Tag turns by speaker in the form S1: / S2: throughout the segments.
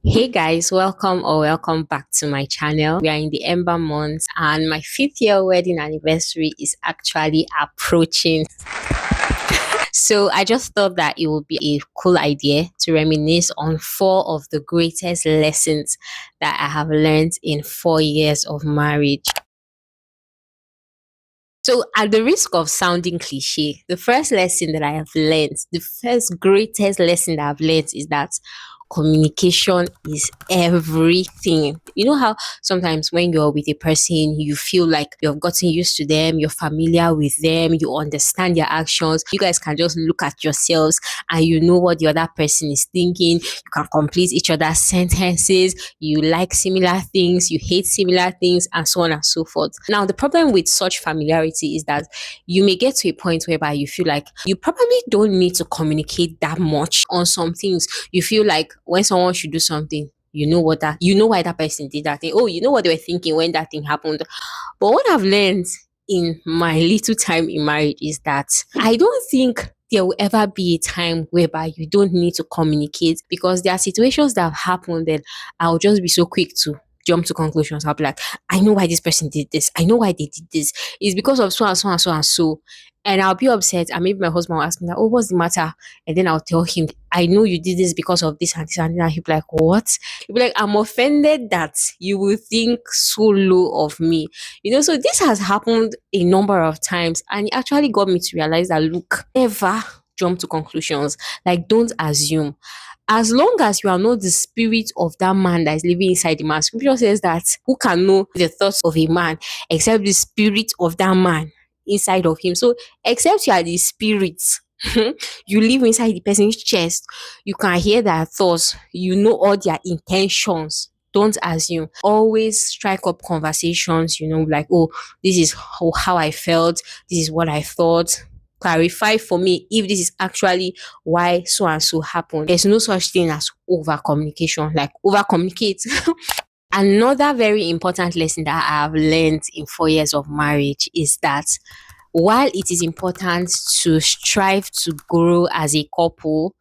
S1: Hey guys, welcome back to my channel. We are in the Ember months and my 5th year wedding anniversary is actually approaching. So I just thought that it would be a cool idea to reminisce on four of the greatest lessons that I have learned in 4 years of marriage. So, at the risk of sounding cliche, the first lesson that I have learned, the first greatest lesson that I've learned is that communication is everything. You know how sometimes when you're with a person, you feel like you've gotten used to them, you're familiar with them, you understand their actions. You guys can just look at yourselves and you know what the other person is thinking. You can complete each other's sentences. You like similar things, you hate similar things, and so on and so forth. Now, the problem with such familiarity is that you may get to a point whereby you feel like you probably don't need to communicate that much on some things. You feel like when someone should do something, you know why that person did that thing. Oh, you know what they were thinking when that thing happened. But what I've learned in my little time in marriage is that I don't think there will ever be a time whereby you don't need to communicate, because there are situations that have happened that I'll just be so quick to jump to conclusions. I'll be like, I know why this person did this. I know why they did this. It's because of so and so and so and so. And I'll be upset. And maybe my husband will ask me, like, oh, what's the matter? And then I'll tell him, I know you did this because of this and this. And then he'll be like, what? He'll be like, I'm offended that you will think so low of me. So this has happened a number of times, and it actually got me to realize that, look, never jump to conclusions. Like, don't assume. As long as you are not the spirit of that man that is living inside the man, scripture says that who can know the thoughts of a man except the spirit of that man inside of him. So, except you are the spirit, you live inside the person's chest, you can hear their thoughts, you know all their intentions. Don't assume. Always strike up conversations, like, oh, this is how I felt, this is what I thought. Clarify for me if this is actually why so and so happened. There's no such thing as over communication, like over communicate. Another very important lesson that I have learned in 4 years of marriage is that while it is important to strive to grow as a couple,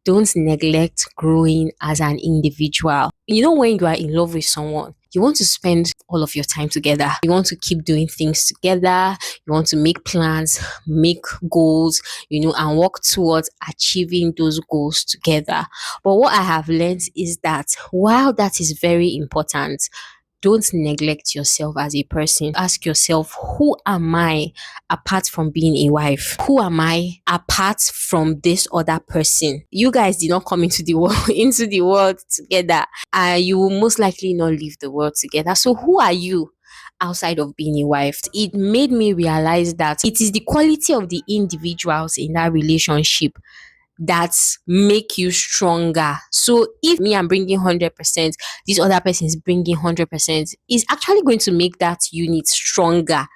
S1: don't neglect growing as an individual. When you are in love with someone, you want to spend all of your time together. You want to keep doing things together. You want to make plans, make goals, and work towards achieving those goals together. But what I have learned is that while that is very important, don't neglect yourself as a person. Ask yourself, who am I apart from being a wife? Who am I apart from this other person? You guys did not come into the world into the world together. You will most likely not leave the world together. So who are you outside of being a wife? It made me realize that it is the quality of the individuals in that relationship that make you stronger. So if me I'm bringing 100%, this other person is bringing 100%, is actually going to make that unit stronger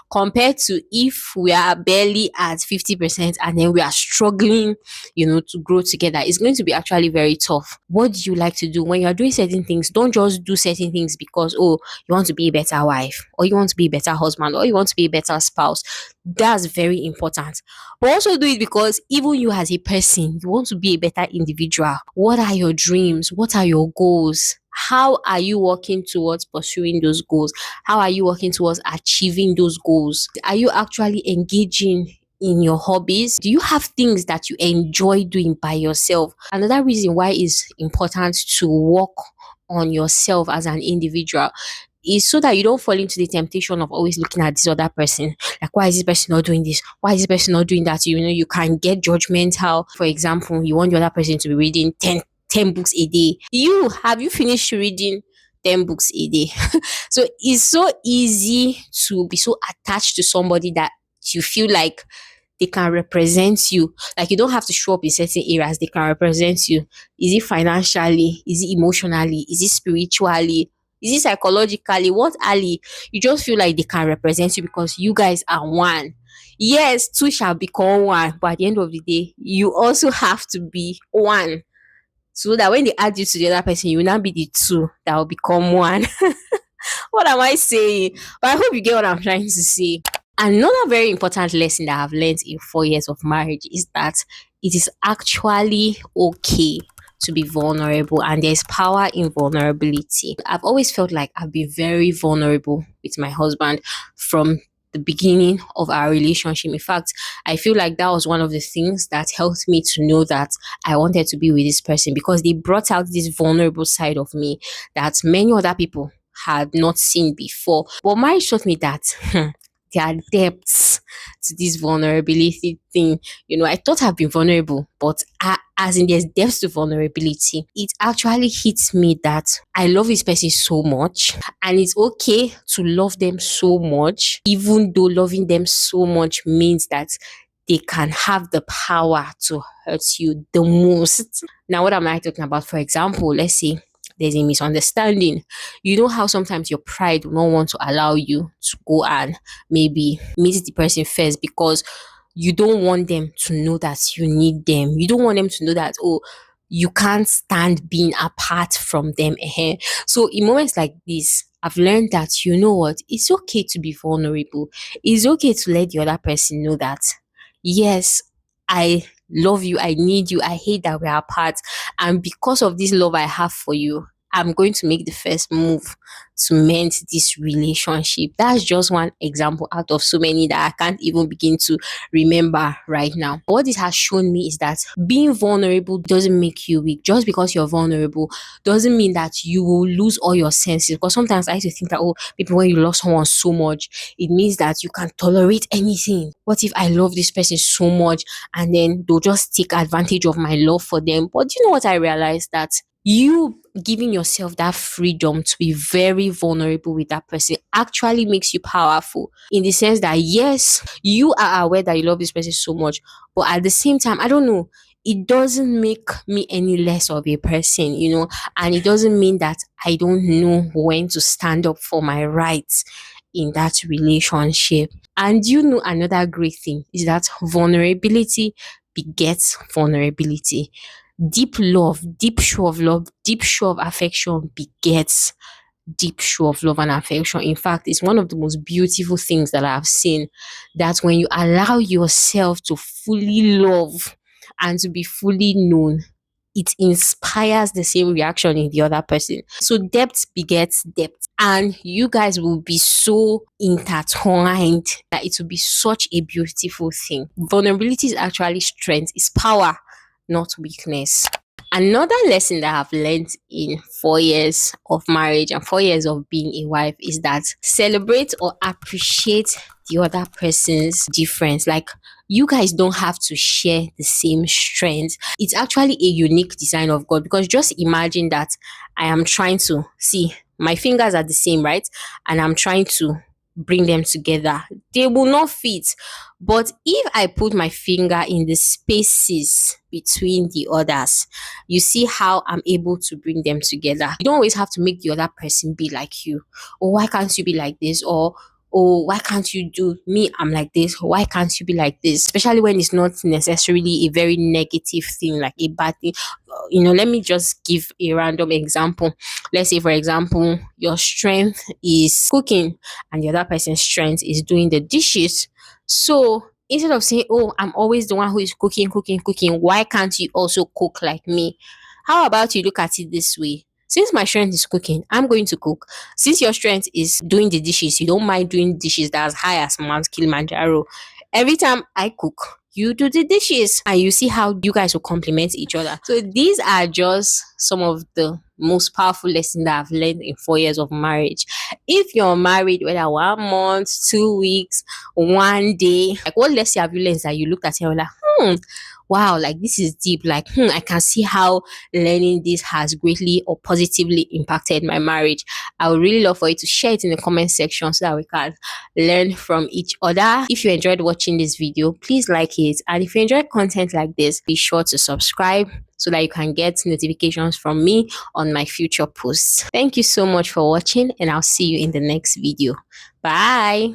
S1: compared to if we are barely at 50% and then we are struggling, to grow together. It's going to be actually very tough. What do you like to do when you're doing certain things? Don't just do certain things because, oh, you want to be a better wife, or you want to be a better husband, or you want to be a better spouse. That's very important. But also do it because even you as a person, you want to be a better individual. What are your dreams? What are your goals? How are you working towards pursuing those goals? How are you working towards achieving those goals? Are you actually engaging in your hobbies? Do you have things that you enjoy doing by yourself? Another reason why it's important to work on yourself as an individual is so that you don't fall into the temptation of always looking at this other person. Like, why is this person not doing this? Why is this person not doing that? You can get judgmental. For example, you want the other person to be reading ten books a day. Have you finished reading 10 books a day? So it's so easy to be so attached to somebody that you feel like they can represent you. Like, you don't have to show up in certain areas, they can represent you. Is it financially? Is it emotionally? Is it spiritually? Is it psychologically? What Ali? You just feel like they can represent you because you guys are one. Yes, two shall become one, but at the end of the day, you also have to be one. So that when they add you to the other person, you will not be the two that will become one. What am I saying? But I hope you get what I'm trying to say. Another very important lesson that I've learned in 4 years of marriage is that it is actually okay to be vulnerable, and there's power in vulnerability. I've always felt like I've been very vulnerable with my husband from the beginning of our relationship. In fact, I feel like that was one of the things that helped me to know that I wanted to be with this person, because they brought out this vulnerable side of me that many other people had not seen before. But marriage taught me that there are depths to this vulnerability thing. I thought I've been vulnerable, but as in there's depths to vulnerability. It actually hits me that I love this person so much, and it's okay to love them so much, even though loving them so much means that they can have the power to hurt you the most. Now, what am I talking about? For example, let's say there's a misunderstanding. You know how sometimes your pride will not want to allow you to go and maybe meet the person first, because you don't want them to know that you need them. You don't want them to know that, oh, you can't stand being apart from them. So in moments like this, I've learned that, you know what, it's okay to be vulnerable. It's okay to let the other person know that, yes, I love you, I need you, I hate that we're apart. And because of this love I have for you, I'm going to make the first move to mend this relationship. That's just one example out of so many that I can't even begin to remember right now. What this has shown me is that being vulnerable doesn't make you weak. Just because you're vulnerable doesn't mean that you will lose all your senses. Because sometimes I used to think that, oh, maybe when you love someone so much, it means that you can tolerate anything. What if I love this person so much and then they'll just take advantage of my love for them? But do you know what I realized? That you giving yourself that freedom to be very vulnerable with that person actually makes you powerful, in the sense that, yes, you are aware that you love this person so much, but at the same time, I don't know, it doesn't make me any less of a person, and it doesn't mean that I don't know when to stand up for my rights in that relationship. And another great thing is that vulnerability begets vulnerability. Deep love, deep show of love, deep show of affection begets deep show of love and affection. In fact, it's one of the most beautiful things that I've seen, that when you allow yourself to fully love and to be fully known, it inspires the same reaction in the other person. So depth begets depth, and you guys will be so intertwined that it will be such a beautiful thing. Vulnerability is actually strength, it's power, not weakness. Another lesson that I've learned in 4 years of marriage and 4 years of being a wife is that celebrate or appreciate the other person's difference. Like, you guys don't have to share the same strength. It's actually a unique design of God, because just imagine that I am trying to see my fingers are the same, right? And I'm trying to bring them together. They will not fit. But if I put my finger in the spaces between the others, you see how I'm able to bring them together. You don't always have to make the other person be like you. Or why can't you be like this? Or, oh, why can't you do me? I'm like this. Why can't you be like this? Especially when it's not necessarily a very negative thing, like a bad thing. Let me just give a random example. Let's say, for example, your strength is cooking and the other person's strength is doing the dishes. So instead of saying, oh, I'm always the one who is cooking, cooking, cooking, why can't you also cook like me? How about you look at it this way? Since my strength is cooking, I'm going to cook. Since your strength is doing the dishes, you don't mind doing dishes that's high as Mount Kilimanjaro. Every time I cook, you do the dishes, and you see how you guys will complement each other. So these are just some of the most powerful lessons that I've learned in 4 years of marriage. If you're married, whether 1 month, 2 weeks, one day, like, what lesson have you learned that you looked at and you're like, wow, like, this is deep. Like, I can see how learning this has greatly or positively impacted my marriage. I would really love for you to share it in the comment section so that we can learn from each other. If you enjoyed watching this video, please like it. And if you enjoy content like this, be sure to subscribe so that you can get notifications from me on my future posts. Thank you so much for watching, and I'll see you in the next video. Bye.